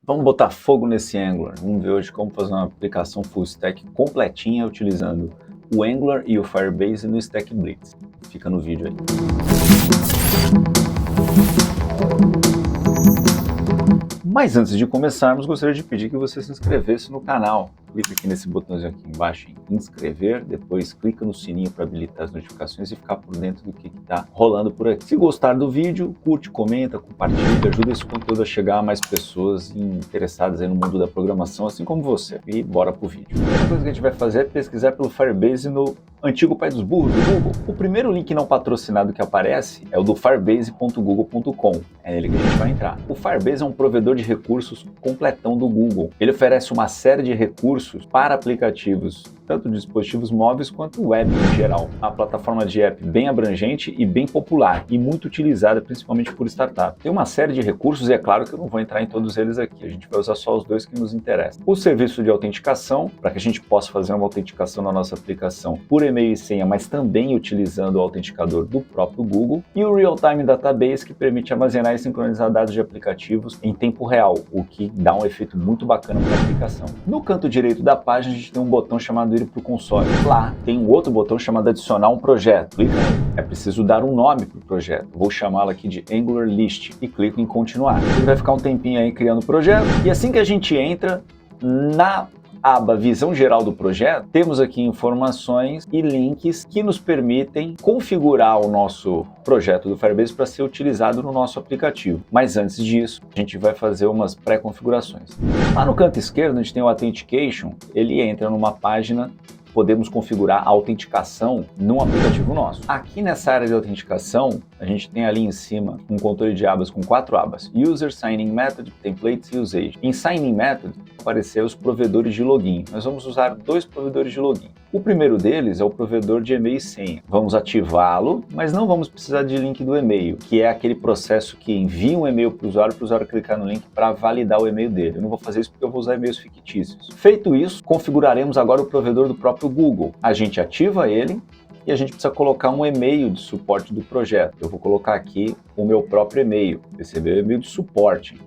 Vamos botar fogo nesse Angular. Vamos ver hoje como fazer uma aplicação full stack completinha utilizando o Angular e o Firebase no Stack Blitz. Fica no vídeo aí. Mas antes de começarmos, gostaria de pedir que você se inscrevesse no canal. Clica aqui nesse botãozinho aqui embaixo em inscrever, depois clica no sininho para habilitar as notificações e ficar por dentro do que está rolando por aqui. Se gostar do vídeo, curte, comenta, compartilha, ajuda esse conteúdo a chegar a mais pessoas interessadas aí no mundo da programação, assim como você. E bora pro vídeo. A primeira coisa que a gente vai fazer é pesquisar pelo Firebase no antigo pai dos burros do Google. O primeiro link não patrocinado que aparece é o do firebase.google.com. É nele que a gente vai entrar. O Firebase é um provedor de recursos completão do Google. Ele oferece uma série de recursos para aplicativos, tanto de dispositivos móveis quanto web em geral. Uma plataforma de app bem abrangente e bem popular e muito utilizada principalmente por startups. Tem uma série de recursos e é claro que eu não vou entrar em todos eles aqui, a gente vai usar só os dois que nos interessam. O serviço de autenticação, para que a gente possa fazer uma autenticação na nossa aplicação por e-mail e senha, mas também utilizando o autenticador do próprio Google. E o Real-Time Database, que permite armazenar e sincronizar dados de aplicativos em tempo real, o que dá um efeito muito bacana para a aplicação. No canto direito da página a gente tem um botão chamado ir para o console. Lá tem um outro botão chamado adicionar um projeto. Clica nele. É preciso dar um nome para o projeto. Vou chamá-lo aqui de Angular List e clico em continuar. Ele vai ficar um tempinho aí criando o projeto e assim que a gente entra na aba Visão Geral do projeto, temos aqui informações e links que nos permitem configurar o nosso projeto do Firebase para ser utilizado no nosso aplicativo. Mas antes disso, a gente vai fazer umas pré-configurações. Lá no canto esquerdo, a gente tem o Authentication, ele entra numa página. Podemos configurar a autenticação num aplicativo nosso. Aqui nessa área de autenticação, a gente tem ali em cima um controle de abas com 4 abas: User, Signing Method, Templates e Usage. Em Signing Method, apareceram os provedores de login. Nós vamos usar 2 provedores de login. O primeiro deles é o provedor de e-mail e senha. Vamos ativá-lo, mas não vamos precisar de link do e-mail, que é aquele processo que envia um e-mail para o usuário clicar no link para validar o e-mail dele. Eu não vou fazer isso porque eu vou usar e-mails fictícios. Feito isso, configuraremos agora o provedor do próprio Google. A gente ativa ele e a gente precisa colocar um e-mail de suporte do projeto. Eu vou colocar aqui o meu próprio e-mail. Receber o e-mail de suporte.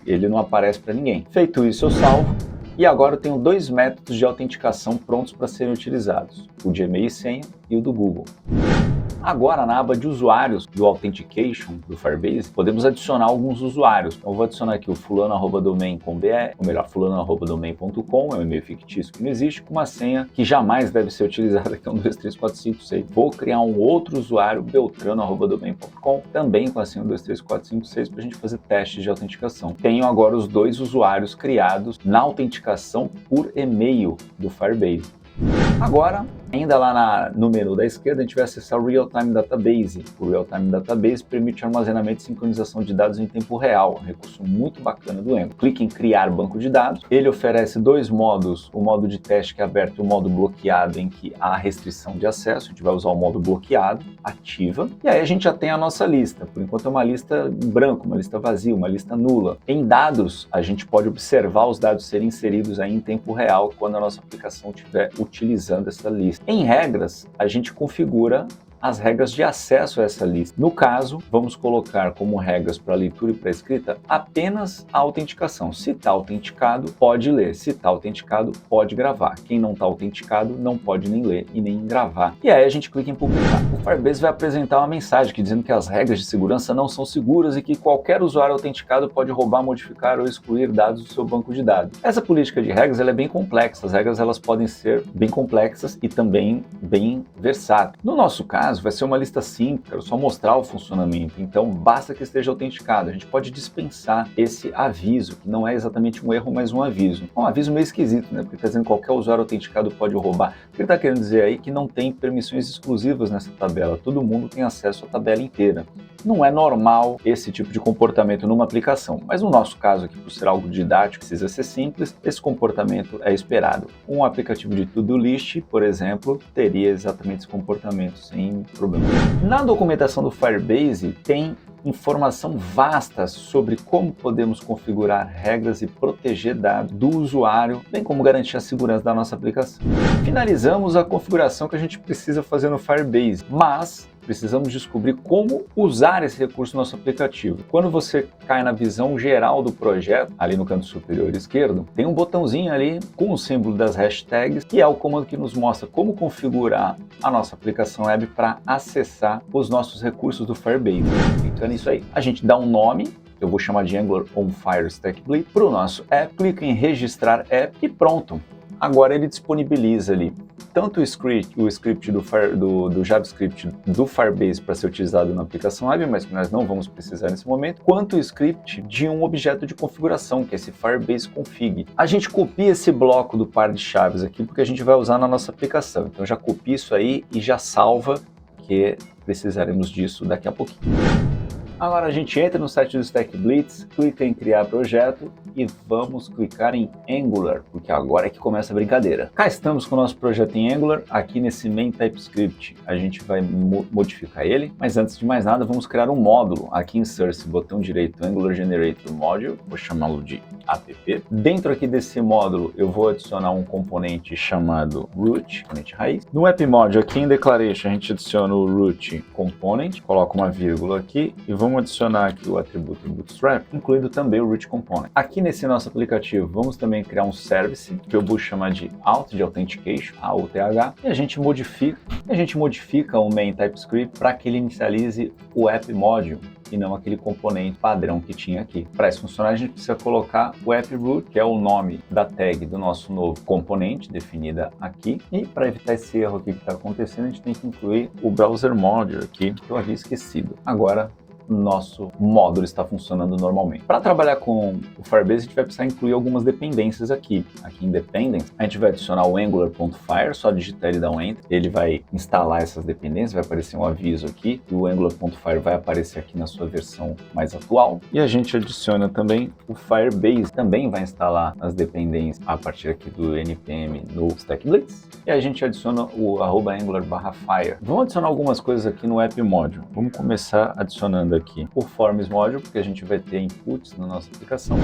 Ele não aparece para ninguém. Feito isso, eu salvo. E agora eu tenho 2 métodos de autenticação prontos para serem utilizados. O de e-mail e senha e o do Google. Agora, na aba de usuários do Authentication do Firebase, podemos adicionar alguns usuários. Então, eu vou adicionar aqui o fulano@domain.com.br, ou melhor, fulano@domain.com, é um e-mail fictício que não existe, com uma senha que jamais deve ser utilizada, que é 1, 2, 3, 4, 5, 6. Vou criar um outro usuário, beltrano@domain.com, também com a senha 1, 2, 3, 4, 5, 6, para a gente fazer testes de autenticação. Tenho agora os 2 usuários criados na autenticação por e-mail do Firebase. Agora, ainda lá no menu da esquerda, a gente vai acessar o Real-Time Database. O Real-Time Database permite armazenamento e sincronização de dados em tempo real, um recurso muito bacana do Angular. Clique em criar banco de dados. Ele oferece 2 modos, o modo de teste que é aberto e o modo bloqueado, em que há restrição de acesso. A gente vai usar o modo bloqueado, ativa, e aí a gente já tem a nossa lista. Por enquanto é uma lista em branco, uma lista vazia, uma lista nula. Em dados, a gente pode observar os dados serem inseridos aí em tempo real quando a nossa aplicação estiver utilizando essa lista. Em regras, a gente configura as regras de acesso a essa lista. No caso, vamos colocar como regras para leitura e para escrita apenas a autenticação. Se está autenticado, pode ler. Se está autenticado, pode gravar. Quem não está autenticado, não pode nem ler e nem gravar. E aí a gente clica em publicar. O Firebase vai apresentar uma mensagem dizendo que as regras de segurança não são seguras e que qualquer usuário autenticado pode roubar, modificar ou excluir dados do seu banco de dados. Essa política de regras ela é bem complexa. As regras elas podem ser bem complexas e também bem versáteis. No nosso caso, vai ser uma lista simples, quero só mostrar o funcionamento, então basta que esteja autenticado. A gente pode dispensar esse aviso, que não é exatamente um erro, mas um aviso. Um aviso meio esquisito, né? Porque está dizendo que qualquer usuário autenticado pode roubar. O que ele está querendo dizer aí é que não tem permissões exclusivas nessa tabela, todo mundo tem acesso à tabela inteira. Não é normal esse tipo de comportamento numa aplicação, mas no nosso caso aqui, por ser algo didático, precisa ser simples, esse comportamento é esperado. Um aplicativo de to-do list, por exemplo, teria exatamente esse comportamento sem problema. Na documentação do Firebase tem informação vasta sobre como podemos configurar regras e proteger dados do usuário, bem como garantir a segurança da nossa aplicação. Finalizamos a configuração que a gente precisa fazer no Firebase, mas precisamos descobrir como usar esse recurso no nosso aplicativo. Quando você cai na visão geral do projeto, ali no canto superior esquerdo, tem um botãozinho ali com o símbolo das hashtags, que é o comando que nos mostra como configurar a nossa aplicação web para acessar os nossos recursos do Firebase. Então é isso aí. A gente dá um nome, eu vou chamar de Angular on Fire Stack Blitz, para o nosso app, clica em registrar app e pronto. Agora ele disponibiliza ali tanto o script do JavaScript do Firebase para ser utilizado na aplicação web, mas que nós não vamos precisar nesse momento, quanto o script de um objeto de configuração, que é esse Firebase config. A gente copia esse bloco do par de chaves aqui, porque a gente vai usar na nossa aplicação. Então já copia isso aí e já salva, que precisaremos disso daqui a pouquinho. Agora a gente entra no site do Stack Blitz, clica em criar projeto e vamos clicar em Angular, porque agora é que começa a brincadeira. Cá estamos com o nosso projeto em Angular, aqui nesse main TypeScript. A gente vai modificar ele, mas antes de mais nada vamos criar um módulo. Aqui em Source, botão direito, Angular Generator Module, vou chamá-lo de app. Dentro aqui desse módulo eu vou adicionar um componente chamado root, componente raiz. No app module, aqui em declaration, a gente adiciona o root component, coloca uma vírgula aqui e vamos adicionar aqui o atributo bootstrap, incluindo também o root component. Aqui nesse nosso aplicativo, vamos também criar um service, que eu vou chamar de auth, de authentication, AUTH, e a gente modifica o main TypeScript para que ele inicialize o app module e não aquele componente padrão que tinha aqui. Para isso funcionar, a gente precisa colocar o app root, que é o nome da tag do nosso novo componente, definida aqui. E para evitar esse erro aqui que está acontecendo, a gente tem que incluir o browser module aqui, que eu havia esquecido. Agora, nosso módulo está funcionando normalmente. Para trabalhar com o Firebase, a gente vai precisar incluir algumas dependências aqui. Aqui em Dependence, a gente vai adicionar o Angular.fire, só digitar e dar um Enter. Ele vai instalar essas dependências, vai aparecer um aviso aqui, e o Angular.fire vai aparecer aqui na sua versão mais atual. E a gente adiciona também o Firebase, também vai instalar as dependências a partir aqui do npm no Stack Blitz. E a gente adiciona o @angular/fire. Vamos adicionar algumas coisas aqui no app module. Vamos começar adicionando aqui o Forms Module, porque a gente vai ter inputs na nossa aplicação.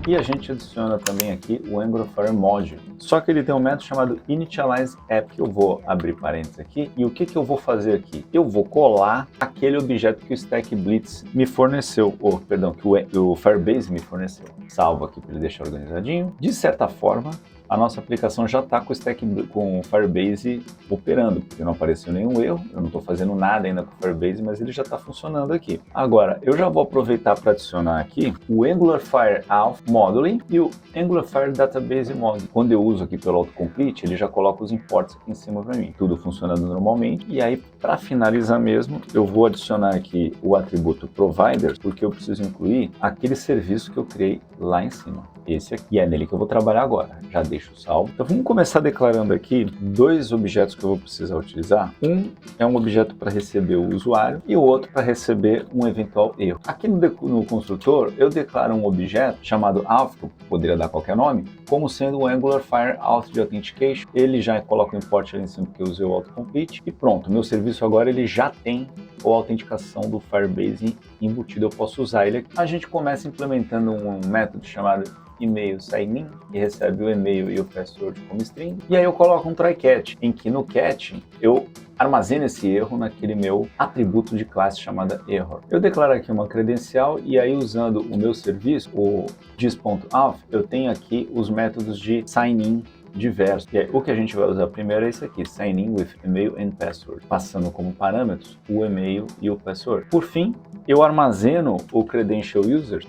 E a gente adiciona também aqui o Angular Fire Module. Só que ele tem um método chamado Initialize App, que eu vou abrir parênteses aqui. E o que eu vou fazer aqui? Eu vou colar aquele objeto que o Stack Blitz me forneceu, ou perdão, que o Firebase me forneceu. Salvo aqui para ele deixar organizadinho. De certa forma, a nossa aplicação já está com o Firebase operando, porque não apareceu nenhum erro, eu não estou fazendo nada ainda com o Firebase, mas ele já está funcionando aqui. Agora, eu já vou aproveitar para adicionar aqui o Angular Fire Auth Modeling e o Angular Fire Database Module. Quando eu uso aqui pelo autocomplete, ele já coloca os imports aqui em cima para mim, tudo funcionando normalmente. E aí, para finalizar mesmo, eu vou adicionar aqui o atributo Provider, porque eu preciso incluir aquele serviço que eu criei lá em cima. Esse aqui, e é nele que eu vou trabalhar agora. Já deixo salvo. Então vamos começar declarando aqui dois objetos que eu vou precisar utilizar. Um é um objeto para receber o usuário e o outro para receber um eventual erro. Aqui no construtor, eu declaro um objeto chamado auth, que eu poderia dar qualquer nome, como sendo o Angular Fire Auth de Authentication. Ele já coloca o import ali em cima porque eu usei o autocomplete. E pronto, meu serviço agora ele já tem a autenticação do Firebase embutido, eu posso usar ele aqui. A gente começa implementando um método chamado e-mail sign-in, que recebe o e-mail e o password como string, e aí eu coloco um try-catch, em que no catch eu armazeno esse erro naquele meu atributo de classe chamada error. Eu declaro aqui uma credencial e aí usando o meu serviço, o dis.auth, eu tenho aqui os métodos de sign-in diversos. E aí, o que a gente vai usar primeiro é esse aqui, sign in with email and password, passando como parâmetros o e-mail e o password. Por fim, eu armazeno o credential user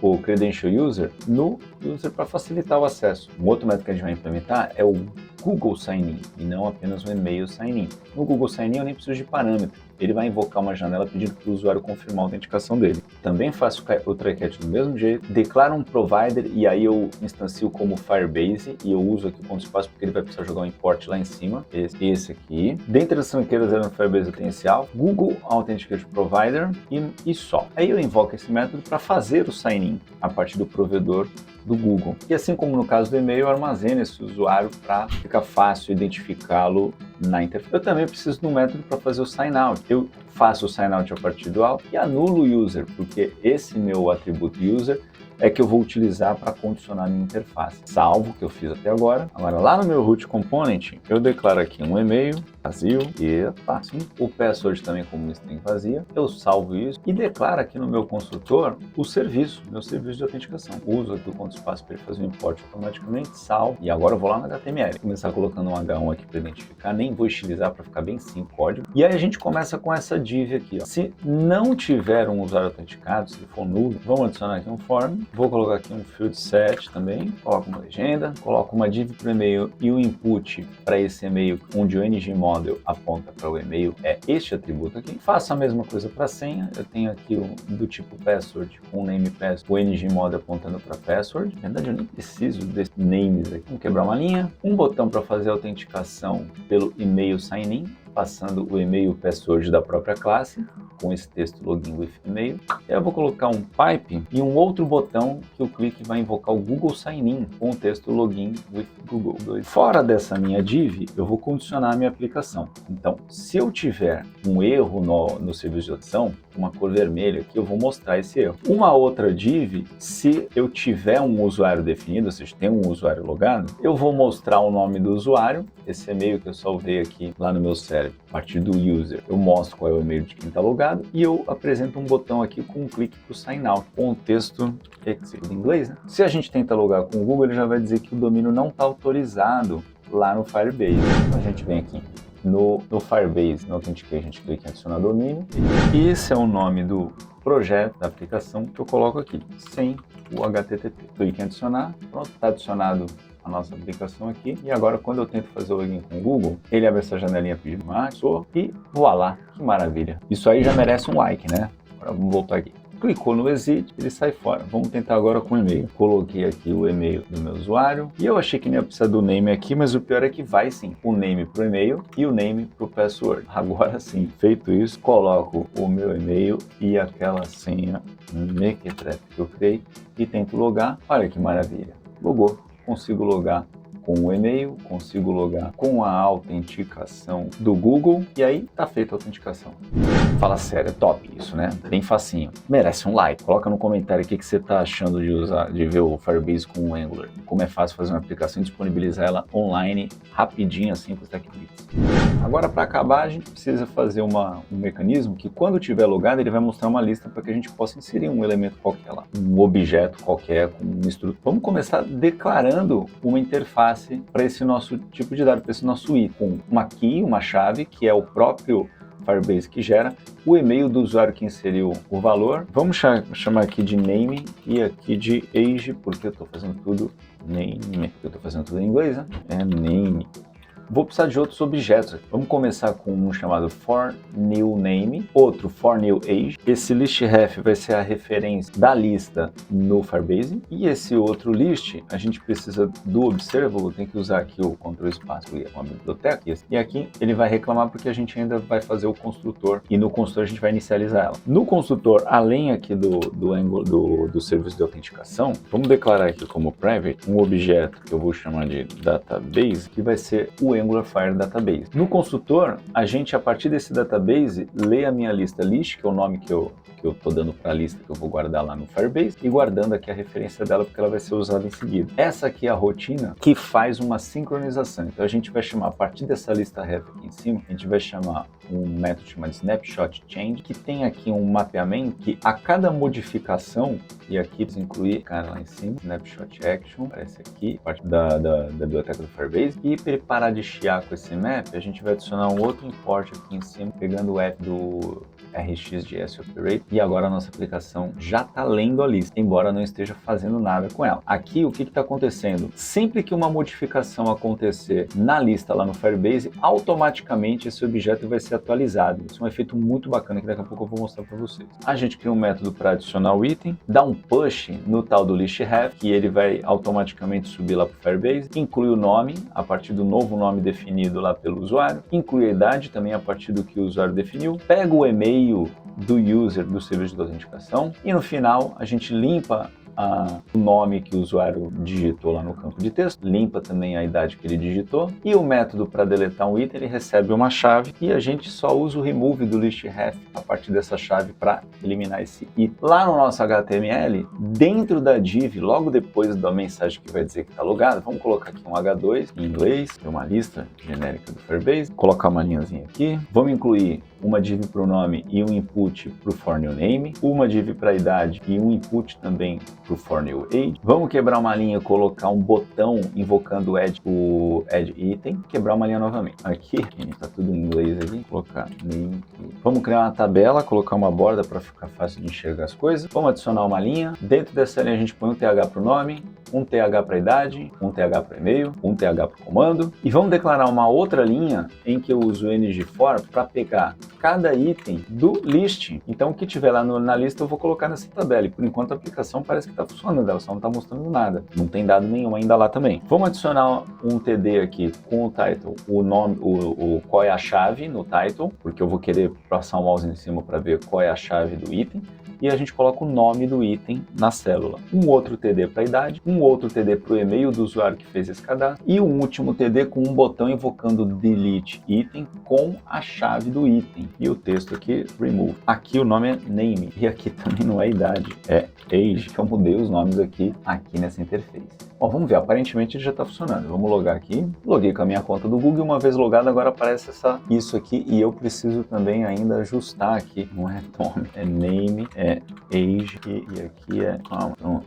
no user para facilitar o acesso. Um outro método que a gente vai implementar é o Google Sign-in e não apenas o e-mail Sign-in. No Google Sign-in eu nem preciso de parâmetro. Ele vai invocar uma janela pedindo para o usuário confirmar a autenticação dele. Também faço o try-catch do mesmo jeito, declaro um provider e aí eu instancio como Firebase e eu uso aqui o ponto espaço porque ele vai precisar jogar um import lá em cima, esse aqui. Dentre as tranqueiras no Firebase eu tenho esse auth, Google Authentication Provider e só. Aí eu invoco esse método para fazer o sign-in a partir do provedor do Google. E assim como no caso do e-mail, eu armazeno esse usuário para ficar fácil identificá-lo na interface. Eu também preciso de um método para fazer o sign-out. Eu faço o sign-out a partir do auth e anulo o user, porque esse meu atributo user é que eu vou utilizar para condicionar a minha interface. Salvo o que eu fiz até agora. Agora lá no meu root component, eu declaro aqui um e-mail vazio, e assim, o password também como string vazia, eu salvo isso e declaro aqui no meu construtor o serviço, meu serviço de autenticação. Uso aqui o ponto espaço para ele fazer o import automaticamente, salvo, e agora eu vou lá no HTML. Vou começar colocando um H1 aqui para identificar, nem vou estilizar para ficar bem sim o código. E aí a gente começa com essa div aqui, ó. Se não tiver um usuário autenticado, se for nulo, vamos adicionar aqui um form, vou colocar aqui um field set também, coloco uma legenda, coloco uma div para o e-mail e o input para esse e-mail, onde o ngModel aponta para o e-mail, é este atributo aqui. Faço a mesma coisa para a senha, eu tenho aqui do tipo password, com o name password, o ngModel apontando para password. Na verdade eu nem preciso desses names aqui. Vamos quebrar uma linha, um botão para fazer a autenticação pelo e-mail sign-in, passando o e-mail e o password da própria classe, com esse texto login with e-mail. Eu vou colocar um pipe e um outro botão que o clique vai invocar o Google Sign-in com o texto login with Google. Fora dessa minha div, eu vou condicionar a minha aplicação. Então, se eu tiver um erro no serviço de adição, uma cor vermelha aqui, eu vou mostrar esse erro. Uma outra div, se eu tiver um usuário definido, ou seja, tem um usuário logado, eu vou mostrar o nome do usuário, esse e-mail que eu salvei aqui lá no meu server, a partir do user, eu mostro qual é o e-mail de quem está logado e eu apresento um botão aqui com um clique para o sign out, com o texto em inglês, né? Se a gente tenta logar com o Google, ele já vai dizer que o domínio não está autorizado lá no Firebase. Então a gente vem aqui no Firebase, no Authentication, a gente clica em adicionar domínio. E esse é o nome do projeto, da aplicação que eu coloco aqui, sem o HTTP. Clique em adicionar, pronto, está adicionado a nossa aplicação aqui. E agora, quando eu tento fazer o login com o Google, ele abre essa janelinha pedindo uma e voilá, que maravilha. Isso aí já merece um like, né? Agora vamos voltar aqui. Clicou no exit, ele sai fora. Vamos tentar agora com o e-mail. Coloquei aqui o e-mail do meu usuário e eu achei que não ia precisar do name aqui, mas o pior é que vai sim. O name para o e-mail e o name para o password. Agora sim, feito isso, coloco o meu e-mail e aquela senha mequetrefe que eu criei e tento logar. Olha que maravilha. Logou. Consigo logar com o e-mail, consigo logar com a autenticação do Google e aí tá feita a autenticação. Fala sério, é top isso, né? Bem facinho. Merece um like. Coloca no comentário o que você tá achando de ver o Firebase com o Angular. Como é fácil fazer uma aplicação e disponibilizar ela online, rapidinho assim com os TechBits. Agora, para acabar, a gente precisa fazer um mecanismo que quando tiver logado, ele vai mostrar uma lista para que a gente possa inserir um elemento qualquer lá, um objeto qualquer com uma estrutura. Vamos começar declarando uma interface para esse nosso tipo de dado, para esse nosso item, com uma key, uma chave, que é o próprio Firebase que gera, o e-mail do usuário que inseriu o valor. Vamos chamar aqui de name e aqui de age, porque eu estou fazendo tudo name, eu estou fazendo tudo em inglês, né? É name. Vou precisar de outros objetos. Vamos começar com um chamado forNewName, outro forNewAge. Esse listref vai ser a referência da lista no Firebase. E esse outro list, a gente precisa do observable, tem que usar aqui o Ctrl espaço e uma biblioteca. E aqui ele vai reclamar porque a gente ainda vai fazer o construtor e no construtor a gente vai inicializar ela. No construtor, além aqui do serviço de autenticação, vamos declarar aqui como private um objeto que eu vou chamar de database, que vai ser o Angular Fire Database. No construtor, a gente, a partir desse database, lê a minha lista list, que é o nome que eu estou dando para a lista que eu vou guardar lá no Firebase, e guardando aqui a referência dela, porque ela vai ser usada em seguida. Essa aqui é a rotina que faz uma sincronização. Então a gente vai chamar, a partir dessa lista ref aqui em cima, a gente vai chamar um método chamado Snapshot Change, que tem aqui um mapeamento que a cada modificação, e aqui precisa incluir, cara, lá em cima, Snapshot Action, aparece aqui, parte da biblioteca do Firebase, e para ele parar de chiar com esse map, a gente vai adicionar um outro import aqui em cima, pegando o app do RxJS Operate, e agora a nossa aplicação já está lendo a lista, embora não esteja fazendo nada com ela. Aqui, o que está acontecendo? Sempre que uma modificação acontecer na lista lá no Firebase, automaticamente esse objeto vai ser atualizado. Isso é um efeito muito bacana que daqui a pouco eu vou mostrar para vocês. A gente cria um método para adicionar o item, dá um push no tal do listref, que ele vai automaticamente subir lá para o Firebase, inclui o nome, a partir do novo nome definido lá pelo usuário, inclui a idade também a partir do que o usuário definiu, pega o e-mail do user do serviço de autenticação e no final a gente limpa o nome que o usuário digitou lá no campo de texto, limpa também a idade que ele digitou, e o método para deletar um item, ele recebe uma chave e a gente só usa o remove do list_ref a partir dessa chave para eliminar esse item. Lá no nosso HTML, dentro da div, logo depois da mensagem que vai dizer que está logado, vamos colocar aqui um H2 em inglês, uma lista genérica do Firebase, colocar uma linhazinha aqui, vamos incluir uma div para o nome e um input para o for new name, uma div para a idade e um input também para o for new age. Vamos quebrar uma linha, colocar um botão invocando o add item, quebrar uma linha novamente. Aqui, está tudo em inglês aqui, colocar name. Vamos criar uma tabela, colocar uma borda para ficar fácil de enxergar as coisas. Vamos adicionar uma linha. Dentro dessa linha a gente põe um TH para o nome, um TH para a idade, um TH para e-mail, um TH para o comando. E vamos declarar uma outra linha em que eu uso o ng_for para pegar cada item do list. Então o que tiver lá na lista eu vou colocar nessa tabela. E por enquanto a aplicação parece que está funcionando, ela só não está mostrando nada. Não tem dado nenhum ainda lá também. Vamos adicionar um TD aqui com o title, o nome, qual é a chave no title, porque eu vou querer passar o mouse em cima para ver qual é a chave do item. E a gente coloca o nome do item na célula. Um outro TD para a idade, um outro TD para o e-mail do usuário que fez esse cadastro e um último TD com um botão invocando delete item com a chave do item. E o texto aqui, remove. Aqui o nome é name e aqui também não é idade, é age, que eu mudei os nomes aqui nessa interface. Ó, vamos ver, aparentemente ele já está funcionando. Vamos logar aqui. Loguei com a minha conta do Google e uma vez logado agora aparece isso aqui e eu preciso também ainda ajustar aqui. Não é nome, é name, é age e aqui é...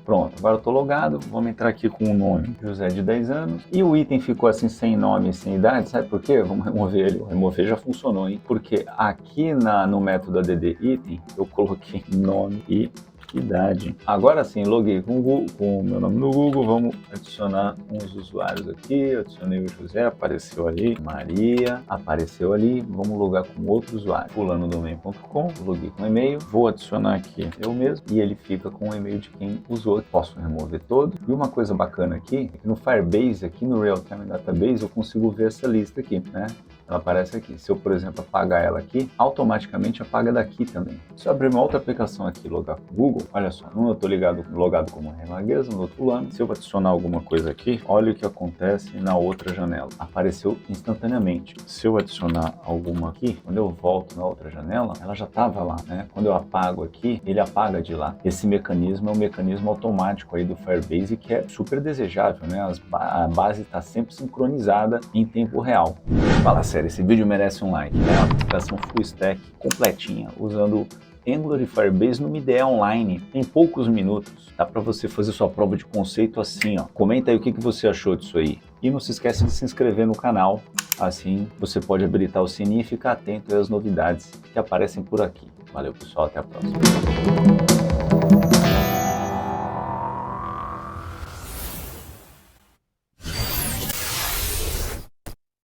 Pronto, agora eu estou logado. Vamos entrar aqui com o nome José de 10 anos e o item ficou assim sem nome e sem idade. Sabe por quê? Vamos remover ele. O remover já funcionou, hein? Porque aqui no método add item eu coloquei nome e idade. Agora sim, loguei com o meu nome no Google, vamos adicionar uns usuários aqui, adicionei o José, apareceu ali, Maria, apareceu ali, vamos logar com outro usuário, fulanodomain.com, loguei com e-mail, vou adicionar aqui eu mesmo e ele fica com o e-mail de quem usou, posso remover todo. E uma coisa bacana aqui, é que no Firebase, aqui no Real Time Database, eu consigo ver essa lista aqui, né? Ela aparece aqui. Se eu, por exemplo, apagar ela aqui, automaticamente apaga daqui também. Se eu abrir uma outra aplicação aqui, logar com o Google, olha só, num eu estou logado como Remaguesa, no outro plano. Se eu adicionar alguma coisa aqui, olha o que acontece na outra janela. Apareceu instantaneamente. Se eu adicionar alguma aqui, quando eu volto na outra janela, ela já estava lá, né? Quando eu apago aqui, ele apaga de lá. Esse mecanismo é um mecanismo automático aí do Firebase que é super desejável, né? A base está sempre sincronizada em tempo real. Fala sério, esse vídeo merece um like. É uma aplicação full stack completinha, usando Angular e Firebase numa ideia online, em poucos minutos. Dá para você fazer sua prova de conceito assim, ó. Comenta aí o que você achou disso aí. E não se esquece de se inscrever no canal, assim você pode habilitar o sininho e ficar atento às novidades que aparecem por aqui. Valeu pessoal, até a próxima.